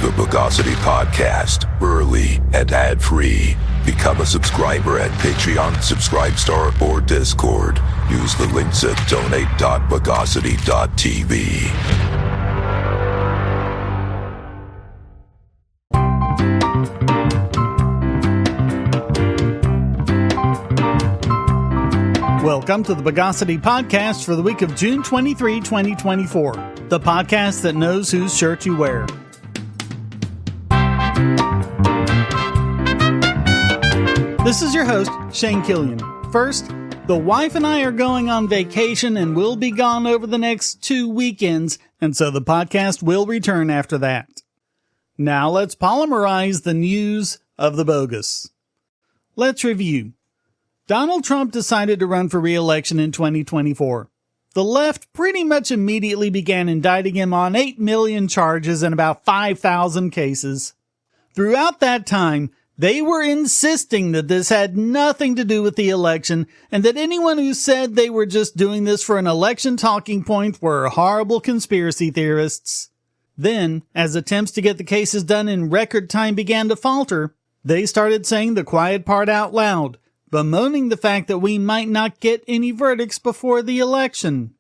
The Bogosity Podcast, early and ad-free. Become a subscriber at Patreon, Subscribestar, or Discord. Use the links at donate.bogosity.tv. Welcome to the Bogosity Podcast for the week of June 23, 2024. The podcast that knows whose shirt you wear. This is your host, Shane Killian. First, the wife and I are going on vacation and will be gone over the next 2 weekends, and so the podcast will return after that. Now let's polymerize the news of the bogus. Let's review. Donald Trump decided to run for re-election in 2024. The left pretty much immediately began indicting him on 8 million charges and about 5,000 cases. Throughout that time, they were insisting that this had nothing to do with the election and that anyone who said they were just doing this for an election talking point were horrible conspiracy theorists. Then, as attempts to get the cases done in record time began to falter, they started saying the quiet part out loud, bemoaning the fact that we might not get any verdicts before the election.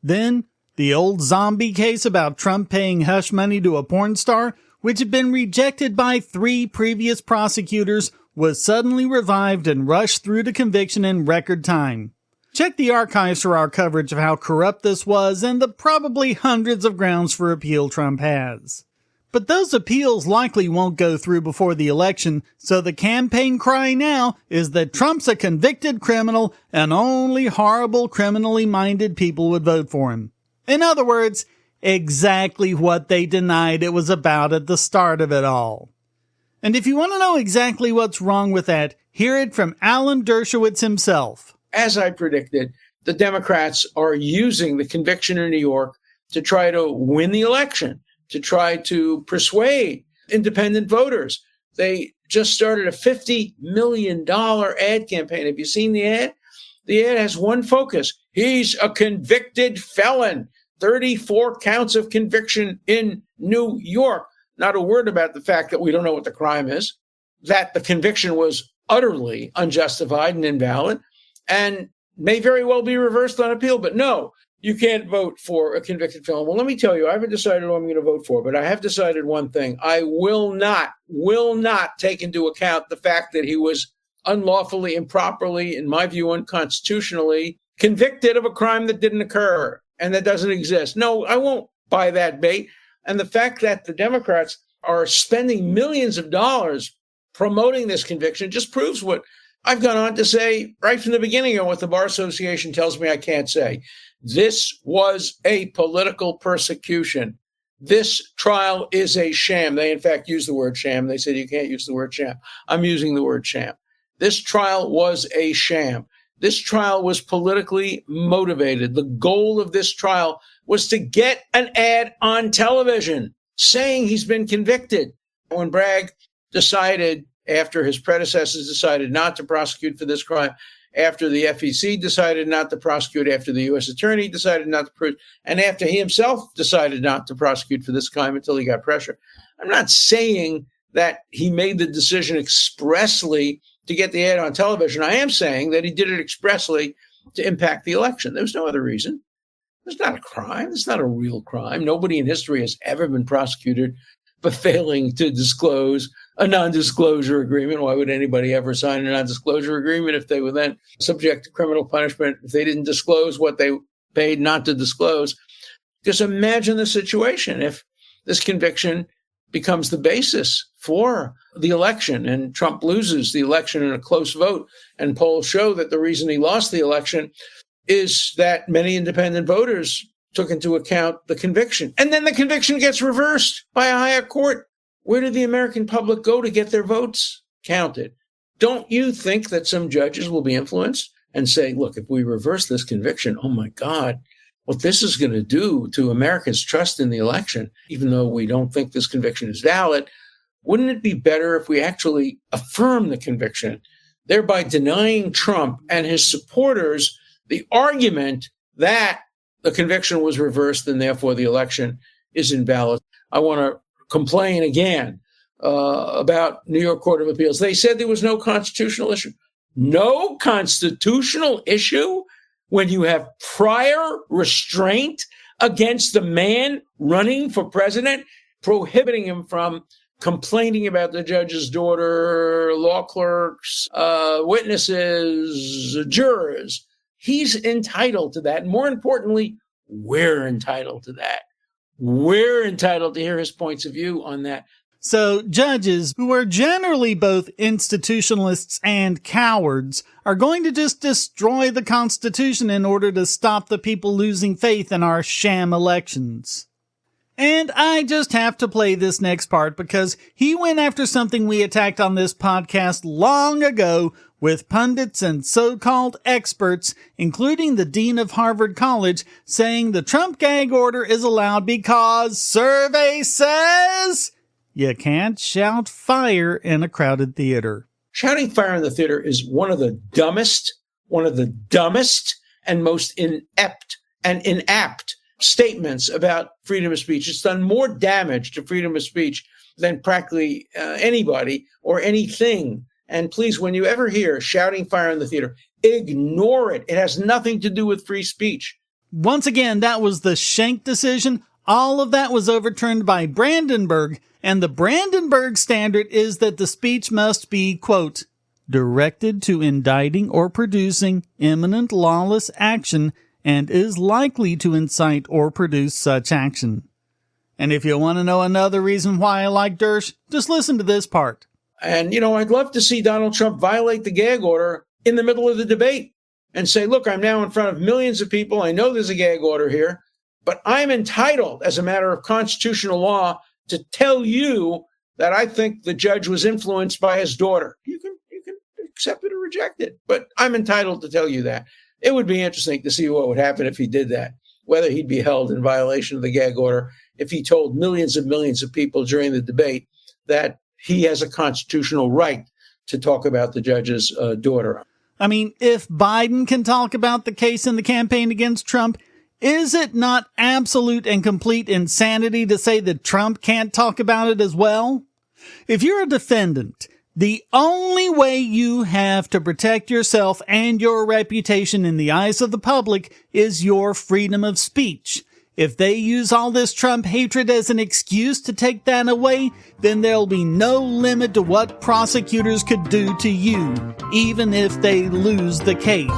Then, the old zombie case about Trump paying hush money to a porn star, which had been rejected by 3 previous prosecutors, was suddenly revived and rushed through to conviction in record time. Check the archives for our coverage of how corrupt this was and the probably hundreds of grounds for appeal Trump has. But those appeals likely won't go through before the election, so the campaign cry now is that Trump's a convicted criminal and only horrible criminally minded people would vote for him. In other words, exactly what they denied it was about at the start of it all. And if you want to know exactly what's wrong with that, hear it from Alan Dershowitz himself. As I predicted, the Democrats are using the conviction in New York to try to win the election, to try to persuade independent voters. They just started a $50 million ad campaign. Have you seen the ad? The ad has one focus. He's a convicted felon. 34 counts of conviction in New York. Not a word about the fact that we don't know what the crime is, that the conviction was utterly unjustified and invalid, and may very well be reversed on appeal. But no, you can't vote for a convicted felon. Well, let me tell you, I haven't decided who I'm going to vote for, but I have decided one thing. I will not take into account the fact that he was unlawfully, improperly, in my view, unconstitutionally convicted of a crime that didn't occur and that doesn't exist. No, I won't buy that bait. And the fact that the Democrats are spending millions of dollars promoting this conviction just proves what I've gone on to say right from the beginning and what the Bar Association tells me I can't say. This was a political persecution. This trial is a sham. They, in fact, use the word sham. They said you can't use the word sham. I'm using the word sham. This trial was a sham. This trial was politically motivated. The goal of this trial was to get an ad on television saying he's been convicted. When Bragg decided, after his predecessors decided not to prosecute for this crime, after the FEC decided not to prosecute, after the U.S. Attorney decided not to prosecute, and after he himself decided not to prosecute for this crime until he got pressure. I'm not saying that he made the decision expressly to get the ad on television. I am saying that he did it expressly to impact the election. There was no other reason. It's not a crime. It's not a real crime. Nobody in history has ever been prosecuted for failing to disclose a non-disclosure agreement. Why would anybody ever sign a non-disclosure agreement if they were then subject to criminal punishment if they didn't disclose what they paid not to disclose? Because imagine the situation if this conviction becomes the basis for the election and Trump loses the election in a close vote. And polls show that the reason he lost the election is that many independent voters took into account the conviction. And then the conviction gets reversed by a higher court. Where did the American public go to get their votes counted? Don't you think that some judges will be influenced and say, look, if we reverse this conviction, oh my God, what this is going to do to Americans' trust in the election, even though we don't think this conviction is valid, wouldn't it be better if we actually affirm the conviction, thereby denying Trump and his supporters the argument that the conviction was reversed and therefore the election is invalid? I want to complain again about New York Court of Appeals. They said there was no constitutional issue. No constitutional issue when you have prior restraint against the man running for president, prohibiting him from complaining about the judge's daughter, law clerks, witnesses, jurors. He's entitled to that. And more importantly, we're entitled to that. We're entitled to hear his points of view on that. So judges, who are generally both institutionalists and cowards, are going to just destroy the Constitution in order to stop the people losing faith in our sham elections. And I just have to play this next part because he went after something we attacked on this podcast long ago with pundits and so-called experts, including the Dean of Harvard College, saying the Trump gag order is allowed because survey says you can't shout fire in a crowded theater. Shouting fire in the theater is one of the dumbest and most inept and inapt statements about freedom of speech. It's done more damage to freedom of speech than practically anybody or anything. And please, when you ever hear shouting fire in the theater, ignore it. It has nothing to do with free speech. Once again, that was the Schenck decision. All of that was overturned by Brandenburg, and the Brandenburg standard is that the speech must be, quote, directed to indicting or producing imminent lawless action and is likely to incite or produce such action. And if you want to know another reason why I like Dersh, just listen to this part. And, I'd love to see Donald Trump violate the gag order in the middle of the debate and say, look, I'm now in front of millions of people. I know there's a gag order here, but I'm entitled as a matter of constitutional law to tell you that I think the judge was influenced by his daughter. You can accept it or reject it, but I'm entitled to tell you that. It would be interesting to see what would happen if he did that, whether he'd be held in violation of the gag order if he told millions of people during the debate that he has a constitutional right to talk about the judge's daughter. I mean, if Biden can talk about the case in the campaign against Trump, is it not absolute and complete insanity to say that Trump can't talk about it as well? If you're a defendant, the only way you have to protect yourself and your reputation in the eyes of the public is your freedom of speech. If they use all this Trump hatred as an excuse to take that away, then there'll be no limit to what prosecutors could do to you, even if they lose the case.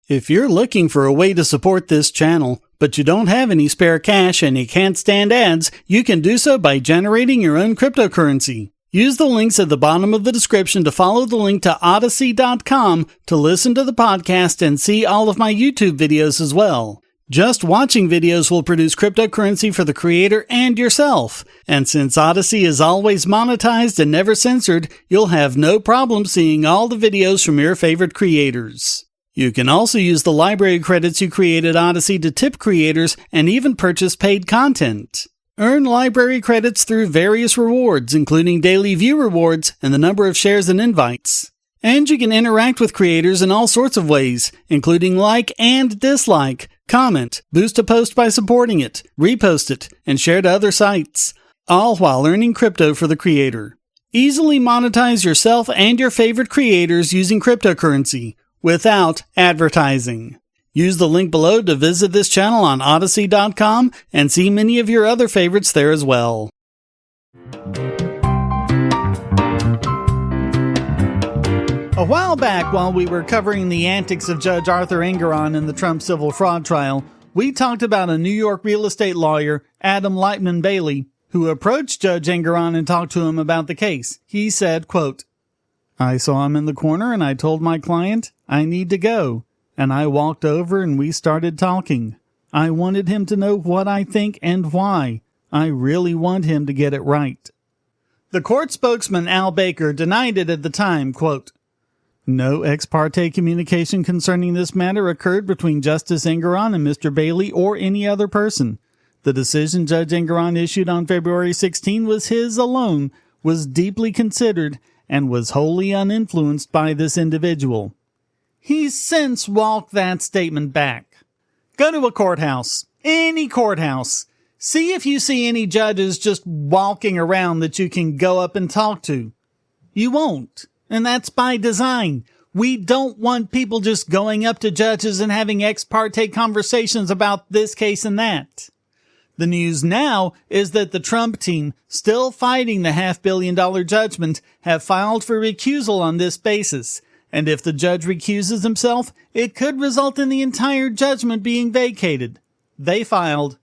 If you're looking for a way to support this channel, but you don't have any spare cash and you can't stand ads, you can do so by generating your own cryptocurrency. Use the links at the bottom of the description to follow the link to Odyssey.com to listen to the podcast and see all of my YouTube videos as well. Just watching videos will produce cryptocurrency for the creator and yourself. And since Odyssey is always monetized and never censored, you'll have no problem seeing all the videos from your favorite creators. You can also use the library credits you create at Odyssey to tip creators and even purchase paid content. Earn library credits through various rewards, including daily view rewards and the number of shares and invites. And you can interact with creators in all sorts of ways, including like and dislike, comment, boost a post by supporting it, repost it, and share to other sites, all while earning crypto for the creator. Easily monetize yourself and your favorite creators using cryptocurrency, without advertising. Use the link below to visit this channel on Odyssey.com and see many of your other favorites there as well. A while back, while we were covering the antics of Judge Arthur Engoron in the Trump civil fraud trial, we talked about a New York real estate lawyer, Adam Lightman Bailey, who approached Judge Engoron and talked to him about the case. He said, quote, I saw him in the corner and I told my client, I need to go. And I walked over and we started talking. I wanted him to know what I think and why. I really want him to get it right. The court spokesman Al Baker denied it at the time, quote, no ex parte communication concerning this matter occurred between Justice Engoron and Mr. Bailey or any other person. The decision Judge Engoron issued on February 16 was his alone, was deeply considered, and was wholly uninfluenced by this individual. He's since walked that statement back. Go to a courthouse, any courthouse. See if you see any judges just walking around that you can go up and talk to. You won't. And that's by design. We don't want people just going up to judges and having ex parte conversations about this case and that. The news now is that the Trump team, still fighting the $500 million judgment, have filed for recusal on this basis. And if the judge recuses himself, it could result in the entire judgment being vacated. They filed.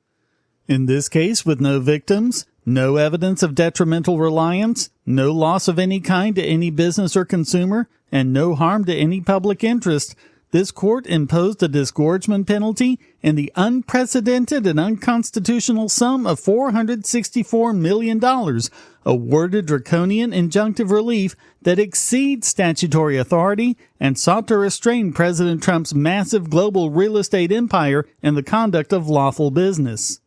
In this case, with no victims, no evidence of detrimental reliance, no loss of any kind to any business or consumer, and no harm to any public interest, this court imposed a disgorgement penalty in the unprecedented and unconstitutional sum of $464 million, awarded draconian injunctive relief that exceeds statutory authority, and sought to restrain President Trump's massive global real estate empire in the conduct of lawful business.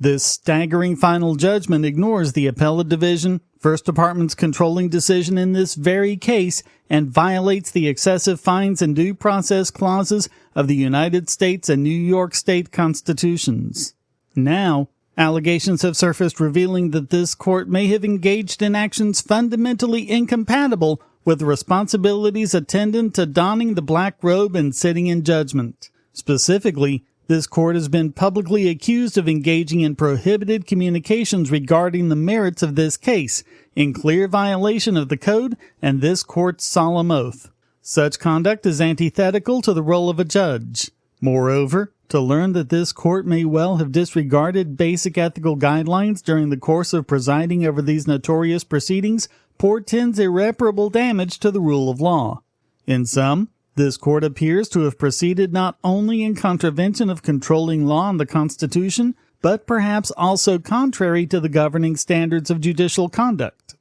This staggering final judgment ignores the appellate division, First Department's controlling decision in this very case, and violates the excessive fines and due process clauses of the United States and New York state constitutions. Now, allegations have surfaced revealing that this court may have engaged in actions fundamentally incompatible with the responsibilities attendant to donning the black robe and sitting in judgment. Specifically, this court has been publicly accused of engaging in prohibited communications regarding the merits of this case, in clear violation of the code and this court's solemn oath. Such conduct is antithetical to the role of a judge. Moreover, to learn that this court may well have disregarded basic ethical guidelines during the course of presiding over these notorious proceedings portends irreparable damage to the rule of law. In sum, this court appears to have proceeded not only in contravention of controlling law and the Constitution, but perhaps also contrary to the governing standards of judicial conduct.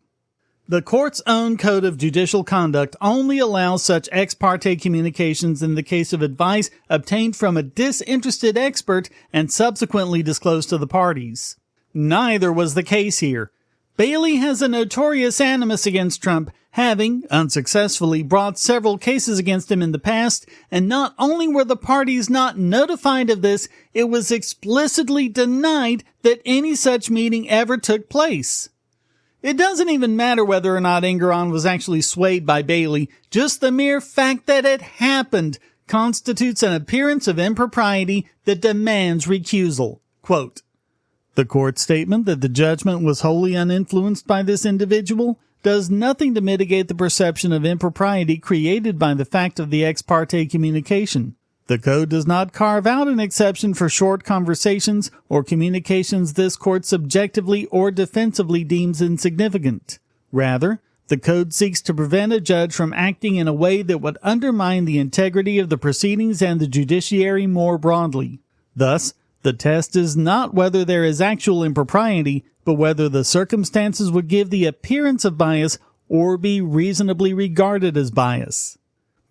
The court's own code of judicial conduct only allows such ex parte communications in the case of advice obtained from a disinterested expert and subsequently disclosed to the parties. Neither was the case here. Bailey has a notorious animus against Trump, having, unsuccessfully, brought several cases against him in the past, and not only were the parties not notified of this, it was explicitly denied that any such meeting ever took place. It doesn't even matter whether or not Engoron was actually swayed by Bailey, just the mere fact that it happened constitutes an appearance of impropriety that demands recusal. Quote, the court's statement that the judgment was wholly uninfluenced by this individual does nothing to mitigate the perception of impropriety created by the fact of the ex parte communication. The code does not carve out an exception for short conversations or communications this court subjectively or defensively deems insignificant. Rather, the code seeks to prevent a judge from acting in a way that would undermine the integrity of the proceedings and the judiciary more broadly. Thus, the test is not whether there is actual impropriety, but whether the circumstances would give the appearance of bias or be reasonably regarded as bias.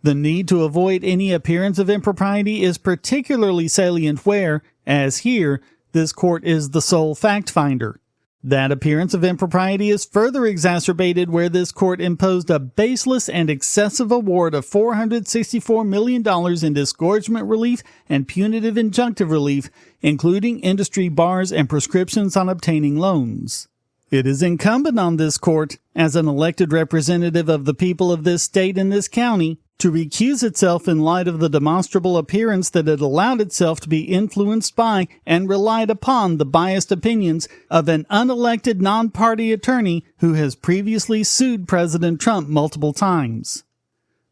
The need to avoid any appearance of impropriety is particularly salient where, as here, this court is the sole fact finder. That appearance of impropriety is further exacerbated where this court imposed a baseless and excessive award of $464 million in disgorgement relief and punitive injunctive relief, including industry bars and prescriptions on obtaining loans. It is incumbent on this court, as an elected representative of the people of this state and this county, to recuse itself in light of the demonstrable appearance that it allowed itself to be influenced by and relied upon the biased opinions of an unelected non-party attorney who has previously sued President Trump multiple times.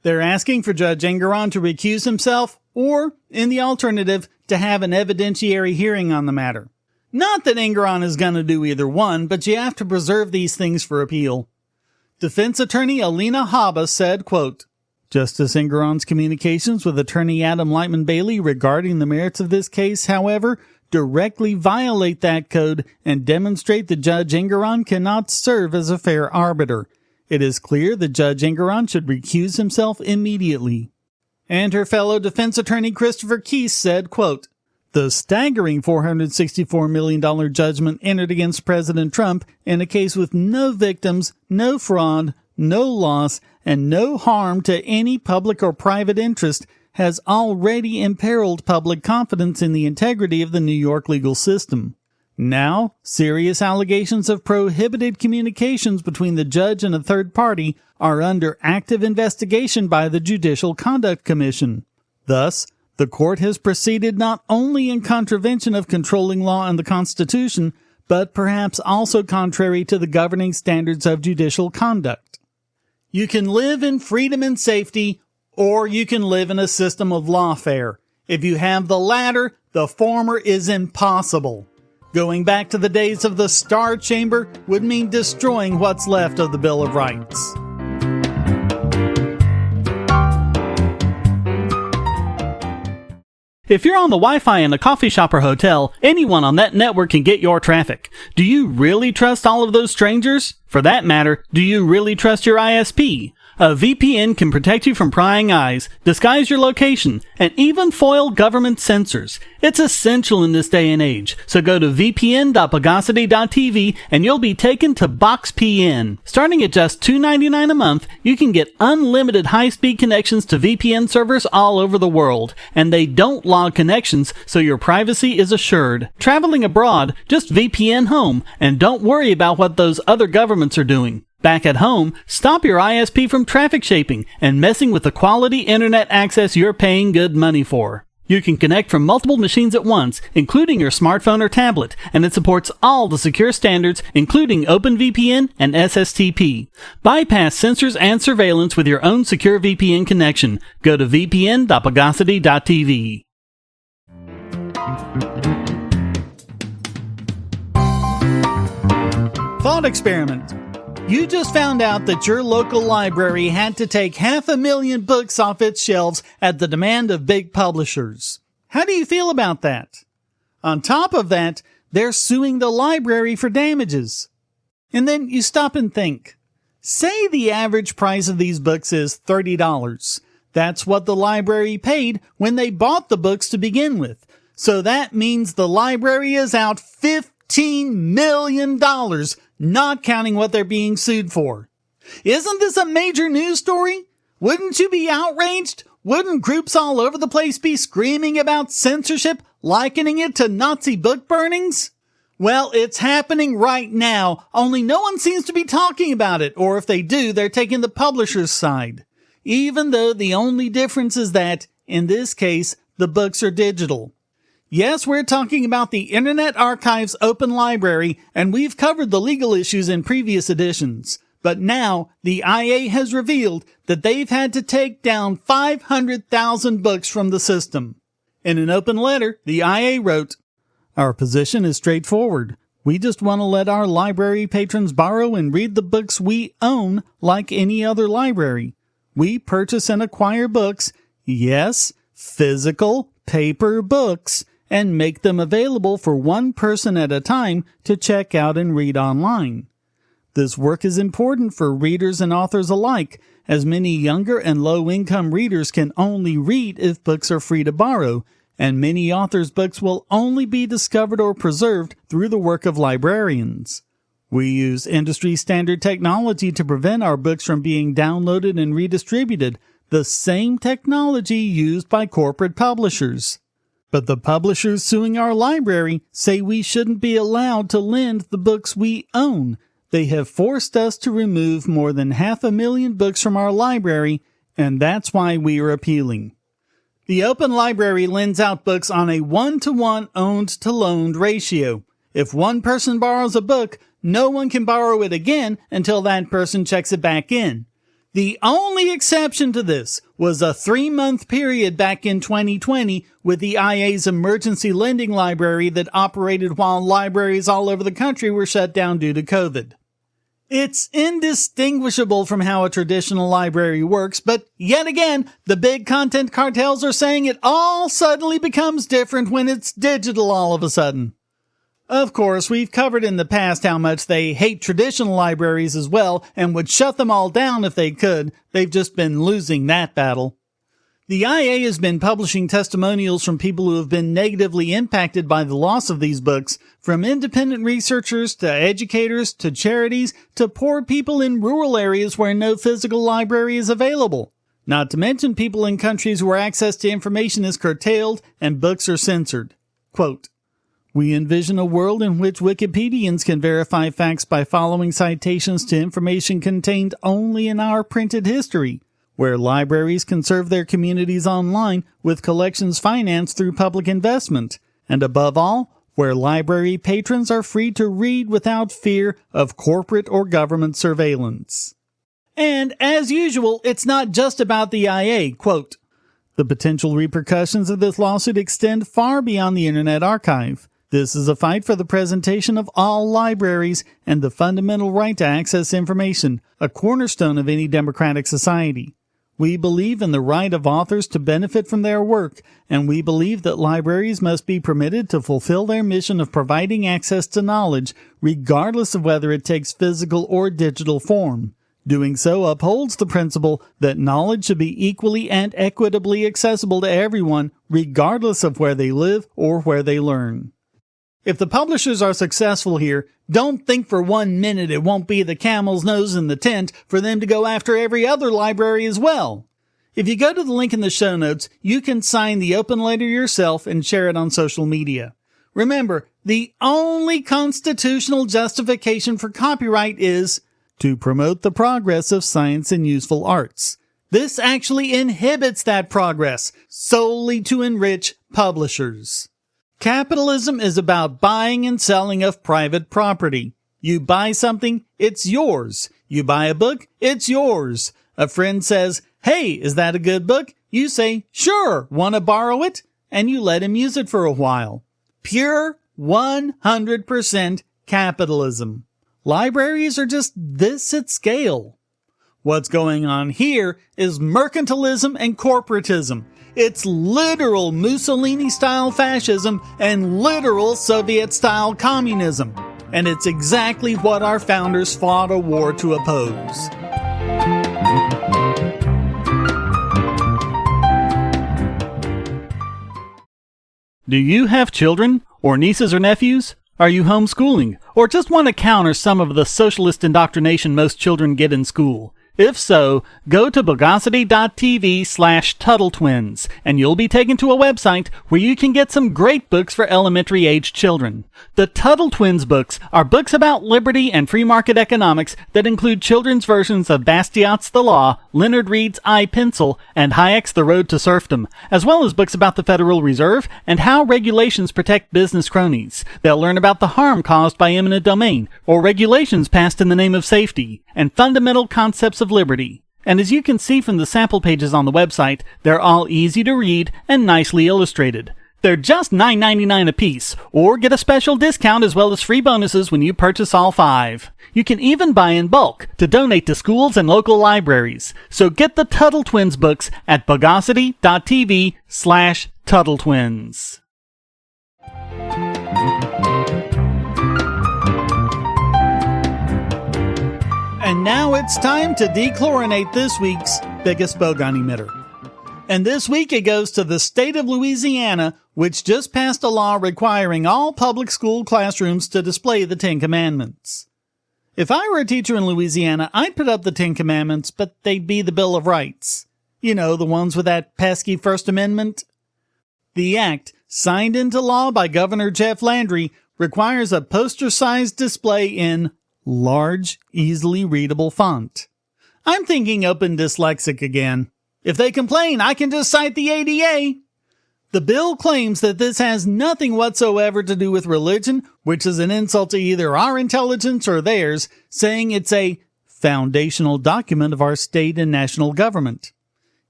They're asking for Judge Engoron to recuse himself, or, in the alternative, to have an evidentiary hearing on the matter. Not that Engoron is going to do either one, but you have to preserve these things for appeal. Defense attorney Alina Habba said, quote, Justice Engoron's communications with attorney Adam Lightman Bailey regarding the merits of this case, however, directly violate that code and demonstrate that Judge Engoron cannot serve as a fair arbiter. It is clear that Judge Engoron should recuse himself immediately. And her fellow defense attorney Christopher Keese said, quote, the staggering $464 million judgment entered against President Trump in a case with no victims, no fraud, no loss, and no harm to any public or private interest has already imperiled public confidence in the integrity of the New York legal system. Now, serious allegations of prohibited communications between the judge and a third party are under active investigation by the Judicial Conduct Commission. Thus, the court has proceeded not only in contravention of controlling law and the Constitution, but perhaps also contrary to the governing standards of judicial conduct. You can live in freedom and safety, or you can live in a system of lawfare. If you have the latter, the former is impossible. Going back to the days of the Star Chamber would mean destroying what's left of the Bill of Rights. If you're on the Wi-Fi in a coffee shop or hotel, anyone on that network can get your traffic. Do you really trust all of those strangers? For that matter, do you really trust your ISP? A VPN can protect you from prying eyes, disguise your location, and even foil government censors. It's essential in this day and age, so go to vpn.bogosity.tv and you'll be taken to BoxPN. Starting at just $2.99 a month, you can get unlimited high-speed connections to VPN servers all over the world, and they don't log connections, so your privacy is assured. Traveling abroad, just VPN home, and don't worry about what those other governments are doing. Back at home, stop your ISP from traffic shaping and messing with the quality internet access you're paying good money for. You can connect from multiple machines at once, including your smartphone or tablet, and it supports all the secure standards, including OpenVPN and SSTP. Bypass censors and surveillance with your own secure VPN connection. Go to vpn.bogosity.tv. Thought experiment. You just found out that your local library had to take 500,000 books off its shelves at the demand of big publishers. How do you feel about that? On top of that, they're suing the library for damages. And then you stop and think. Say the average price of these books is $30. That's what the library paid when they bought the books to begin with. So that means the library is out $15 million, not counting what they're being sued for. Isn't this a major news story? Wouldn't you be outraged? Wouldn't groups all over the place be screaming about censorship, likening it to Nazi book burnings? Well, it's happening right now, only no one seems to be talking about it, or if they do, they're taking the publisher's side. Even though the only difference is that, in this case, the books are digital. Yes, we're talking about the Internet Archive's Open Library, and we've covered the legal issues in previous editions. But now, the IA has revealed that they've had to take down 500,000 books from the system. In an open letter, the IA wrote, "Our position is straightforward. We just want to let our library patrons borrow and read the books we own like any other library. We purchase and acquire books, yes, physical, paper books, and make them available for one person at a time to check out and read online. This work is important for readers and authors alike, as many younger and low-income readers can only read if books are free to borrow, and many authors' books will only be discovered or preserved through the work of librarians. We use industry-standard technology to prevent our books from being downloaded and redistributed, the same technology used by corporate publishers. But the publishers suing our library say we shouldn't be allowed to lend the books we own. They have forced us to remove more than 500,000 books from our library, and that's why we are appealing." The Open Library lends out books on a 1-to-1 owned-to-loaned ratio. If one person borrows a book, no one can borrow it again until that person checks it back in. The only exception to this was a 3-month period back in 2020 with the IA's emergency lending library that operated while libraries all over the country were shut down due to COVID. It's indistinguishable from how a traditional library works, but yet again, the big content cartels are saying it all suddenly becomes different when it's digital all of a sudden. Of course, we've covered in the past how much they hate traditional libraries as well and would shut them all down if they could. They've just been losing that battle. The IA has been publishing testimonials from people who have been negatively impacted by the loss of these books, from independent researchers to educators to charities to poor people in rural areas where no physical library is available. Not to mention people in countries where access to information is curtailed and books are censored. Quote, "We envision a world in which Wikipedians can verify facts by following citations to information contained only in our printed history, where libraries can serve their communities online with collections financed through public investment, and above all, where library patrons are free to read without fear of corporate or government surveillance." And, as usual, it's not just about the IA. Quote, "The potential repercussions of this lawsuit extend far beyond the Internet Archive. This is a fight for the presentation of all libraries and the fundamental right to access information, a cornerstone of any democratic society. We believe in the right of authors to benefit from their work, and we believe that libraries must be permitted to fulfill their mission of providing access to knowledge, regardless of whether it takes physical or digital form. Doing so upholds the principle that knowledge should be equally and equitably accessible to everyone, regardless of where they live or where they learn." If the publishers are successful here, don't think for 1 minute it won't be the camel's nose in the tent for them to go after every other library as well. If you go to the link in the show notes, you can sign the open letter yourself and share it on social media. Remember, the only constitutional justification for copyright is to promote the progress of science and useful arts. This actually inhibits that progress solely to enrich publishers. Capitalism is about buying and selling of private property. You buy something, it's yours. You buy a book, it's yours. A friend says, "Hey, is that a good book?" You say, "Sure, want to borrow it?" And you let him use it for a while. Pure 100% capitalism. Libraries are just this at scale. What's going on here is mercantilism and corporatism. It's literal Mussolini-style fascism and literal Soviet-style communism. And it's exactly what our founders fought a war to oppose. Do you have children, or nieces or nephews? Are you homeschooling, or just want to counter some of the socialist indoctrination most children get in school? If so, go to bogosity.tv/TuttleTwins, and you'll be taken to a website where you can get some great books for elementary-aged children. The Tuttle Twins books are books about liberty and free market economics that include children's versions of Bastiat's The Law, Leonard Read's I, Pencil, and Hayek's The Road to Serfdom, as well as books about the Federal Reserve and how regulations protect business cronies. They'll learn about the harm caused by eminent domain, or regulations passed in the name of safety, and fundamental concepts of liberty. And as you can see from the sample pages on the website, they're all easy to read and nicely illustrated. They're just $9.99 a piece, or get a special discount as well as free bonuses when you purchase all 5. You can even buy in bulk to donate to schools and local libraries. So get the Tuttle Twins books at bogosity.tv/TuttleTwins. And now it's time to dechlorinate this week's biggest Bogon emitter. And this week it goes to the state of Louisiana, which just passed a law requiring all public school classrooms to display the 10 Commandments. If I were a teacher in Louisiana, I'd put up the 10 Commandments, but they'd be the Bill of Rights. You know, the ones with that pesky First Amendment. The act, signed into law by Governor Jeff Landry, requires a poster-sized display in large, easily readable font. I'm thinking open dyslexic again. If they complain, I can just cite the ADA. The bill claims that this has nothing whatsoever to do with religion, which is an insult to either our intelligence or theirs, saying it's a foundational document of our state and national government.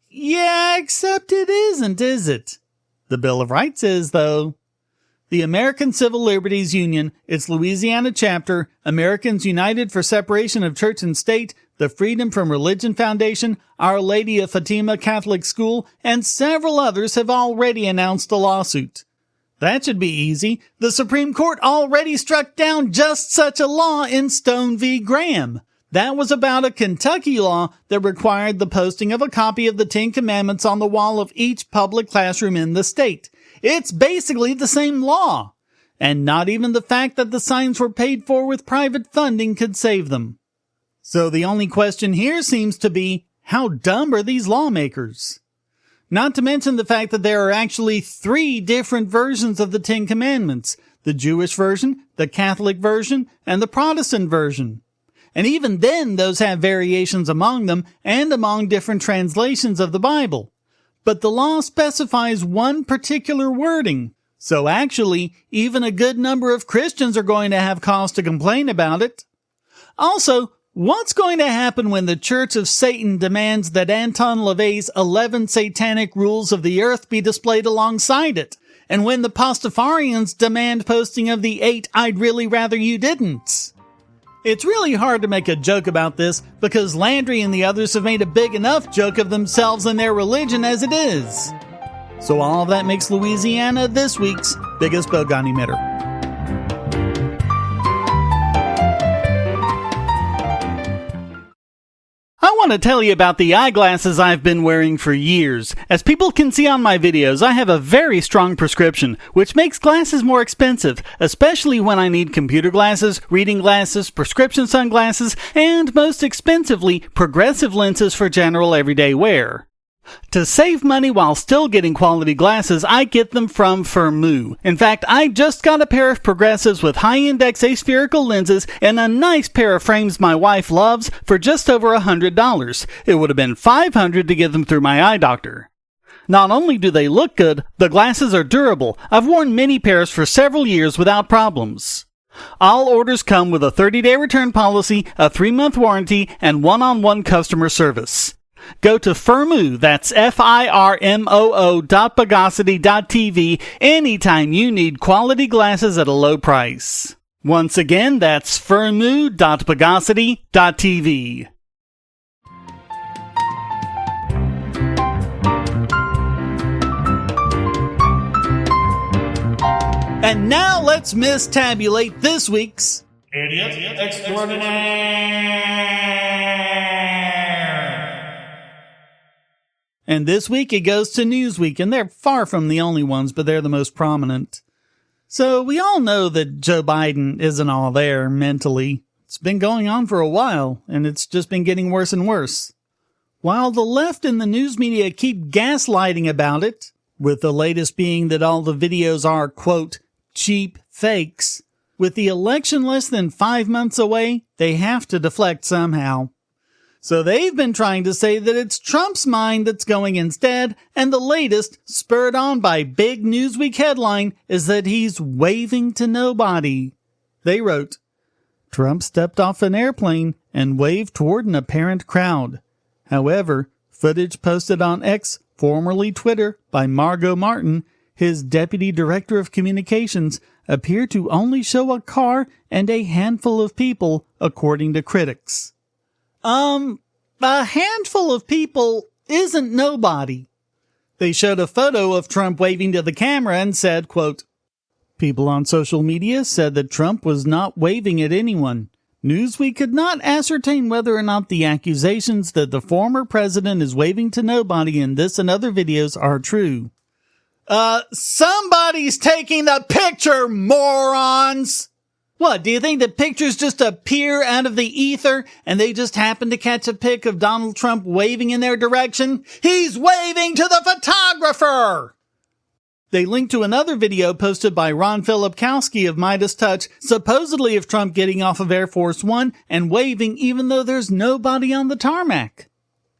Yeah, except it isn't, is it? The Bill of Rights is, though. The American Civil Liberties Union, its Louisiana chapter, Americans United for Separation of Church and State, the Freedom from Religion Foundation, Our Lady of Fatima Catholic School, and several others have already announced a lawsuit. That should be easy. The Supreme Court already struck down just such a law in Stone v. Graham. That was about a Kentucky law that required the posting of a copy of the 10 Commandments on the wall of each public classroom in the state. It's basically the same law. And not even the fact that the signs were paid for with private funding could save them. So the only question here seems to be, How dumb are these lawmakers? Not to mention the fact that there are actually 3 different versions of the 10 Commandments: the Jewish version, the Catholic version, and the Protestant version. And even then, those have variations among them and among different translations of the Bible. But the law specifies one particular wording. So actually, even a good number of Christians are going to have cause to complain about it. Also, what's going to happen when the Church of Satan demands that Anton LaVey's 11 satanic rules of the earth be displayed alongside it? And when the Pastafarians demand posting of the 8 I'd really rather you didn't? It's really hard to make a joke about this because Landry and the others have made a big enough joke of themselves and their religion as it is. So all of that makes Louisiana this week's biggest Bogon emitter. I want to tell you about the eyeglasses I've been wearing for years. As people can see on my videos, I have a very strong prescription, which makes glasses more expensive, especially when I need computer glasses, reading glasses, prescription sunglasses, and most expensively, progressive lenses for general everyday wear. To save money while still getting quality glasses, I get them from Firmoo. In fact, I just got a pair of progressives with high-index aspherical lenses and a nice pair of frames my wife loves for just over $100. It would have been $500 to get them through my eye doctor. Not only do they look good, the glasses are durable. I've worn many pairs for several years without problems. All orders come with a 30-day return policy, a 3-month warranty, and one-on-one customer service. Go to Firmoo, that's FIRMOO.Bogosity.tv anytime you need quality glasses at a low price. Once again, that's Firmoo.Bogosity.tv. And now let's mistabulate this week's Idiot Extraordinaire. And this week it goes to Newsweek, and they're far from the only ones, but they're the most prominent. So we all know that Joe Biden isn't all there mentally. It's been going on for a while, and it's just been getting worse and worse. While the left and the news media keep gaslighting about it, with the latest being that all the videos are, quote, cheap fakes, with the election less than 5 months away, they have to deflect somehow. So they've been trying to say that it's Trump's mind that's going instead, and the latest, spurred on by big Newsweek headline, is that he's waving to nobody. They wrote, Trump stepped off an airplane and waved toward an apparent crowd. However, footage posted on X, formerly Twitter, by Margot Martin, his deputy director of communications, appeared to only show a car and a handful of people, according to critics. A handful of people isn't nobody. They showed a photo of Trump waving to the camera and said, quote, people on social media said that Trump was not waving at anyone. Newsweek could not ascertain whether or not the accusations that the former president is waving to nobody in this and other videos are true. Somebody's taking the picture, morons! What, do you think the pictures just appear out of the ether and they just happen to catch a pic of Donald Trump waving in their direction? He's waving to the photographer! They linked to another video posted by Ron Filipkowski of Midas Touch, supposedly of Trump getting off of Air Force One and waving even though there's nobody on the tarmac.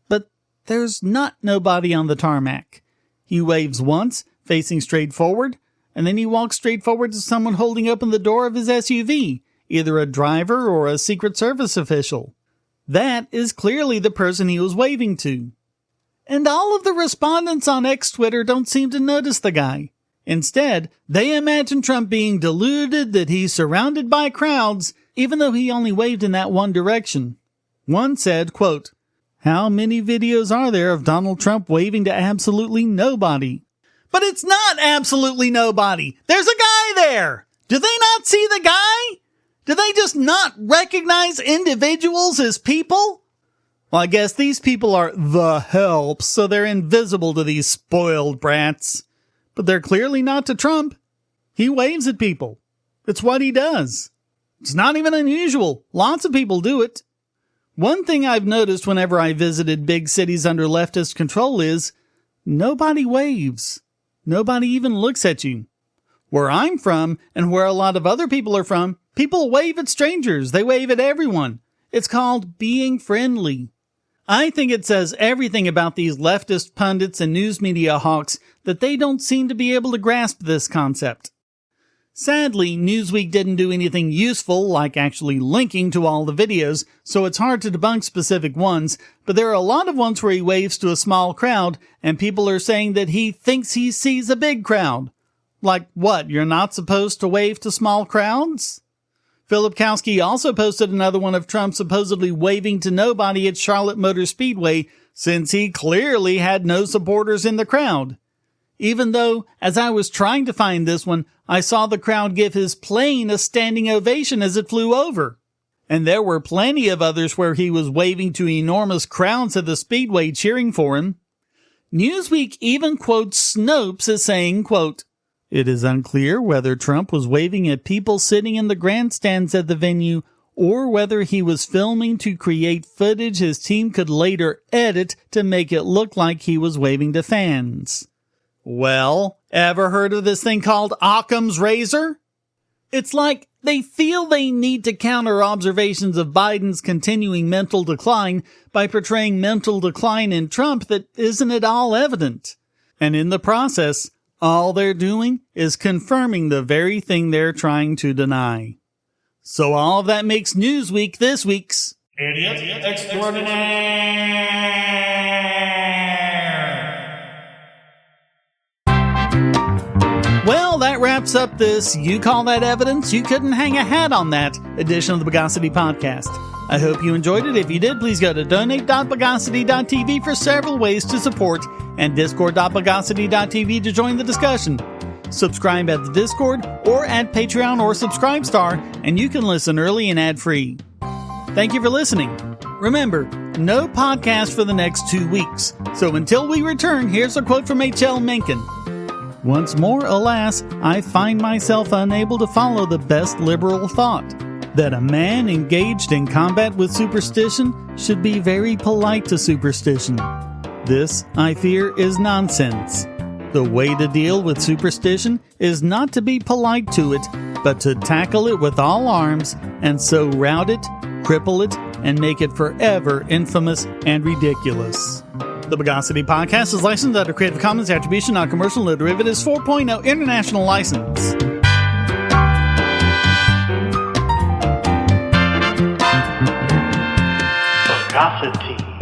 But there's not nobody on the tarmac. He waves once, facing straight forward, and then he walks straight forward to someone holding open the door of his SUV, either a driver or a Secret Service official. That is clearly the person he was waving to. And all of the respondents on X Twitter don't seem to notice the guy. Instead, they imagine Trump being deluded that he's surrounded by crowds, even though he only waved in that one direction. One said, quote, how many videos are there of Donald Trump waving to absolutely nobody? But it's not absolutely nobody. There's a guy there. Do they not see the guy? Do they just not recognize individuals as people? Well, I guess these people are the help, so they're invisible to these spoiled brats. But they're clearly not to Trump. He waves at people. It's what he does. It's not even unusual. Lots of people do it. One thing I've noticed whenever I visited big cities under leftist control is nobody waves. Nobody even looks at you. Where I'm from, and where a lot of other people are from, people wave at strangers. They wave at everyone. It's called being friendly. I think it says everything about these leftist pundits and news media hawks that they don't seem to be able to grasp this concept. Sadly, Newsweek didn't do anything useful, like actually linking to all the videos, so it's hard to debunk specific ones, but there are a lot of ones where he waves to a small crowd, and people are saying that he thinks he sees a big crowd. Like what, you're not supposed to wave to small crowds? Philip Kowski also posted another one of Trump supposedly waving to nobody at Charlotte Motor Speedway, since he clearly had no supporters in the crowd. Even though, as I was trying to find this one, I saw the crowd give his plane a standing ovation as it flew over. And there were plenty of others where he was waving to enormous crowds at the speedway cheering for him. Newsweek even quotes Snopes as saying, quote, "It is unclear whether Trump was waving at people sitting in the grandstands at the venue or whether he was filming to create footage his team could later edit to make it look like he was waving to fans." Well, ever heard of this thing called Occam's razor? It's like they feel they need to counter observations of Biden's continuing mental decline by portraying mental decline in Trump that isn't at all evident. And in the process, all they're doing is confirming the very thing they're trying to deny. So all of that makes Newsweek this week's Idiot Extraordinaire. Well, that wraps up this You Call That Evidence? You Couldn't Hang a Hat on That edition of the Bogosity podcast. I hope you enjoyed it. If you did, please go to donate.bogosity.tv for several ways to support and discord.bogosity.tv to join the discussion. Subscribe at the Discord or at Patreon or Subscribestar, and you can listen early and ad-free. Thank you for listening. Remember, no podcast for the next 2 weeks. So until we return, here's a quote from H.L. Mencken. "Once more, alas, I find myself unable to follow the best liberal thought, that a man engaged in combat with superstition should be very polite to superstition. This, I fear, is nonsense. The way to deal with superstition is not to be polite to it, but to tackle it with all arms, and so rout it, cripple it, and make it forever infamous and ridiculous." The Bogosity podcast is licensed under Creative Commons Attribution, Non-Commercial, No Derivatives 4.0 International License. Bogosity.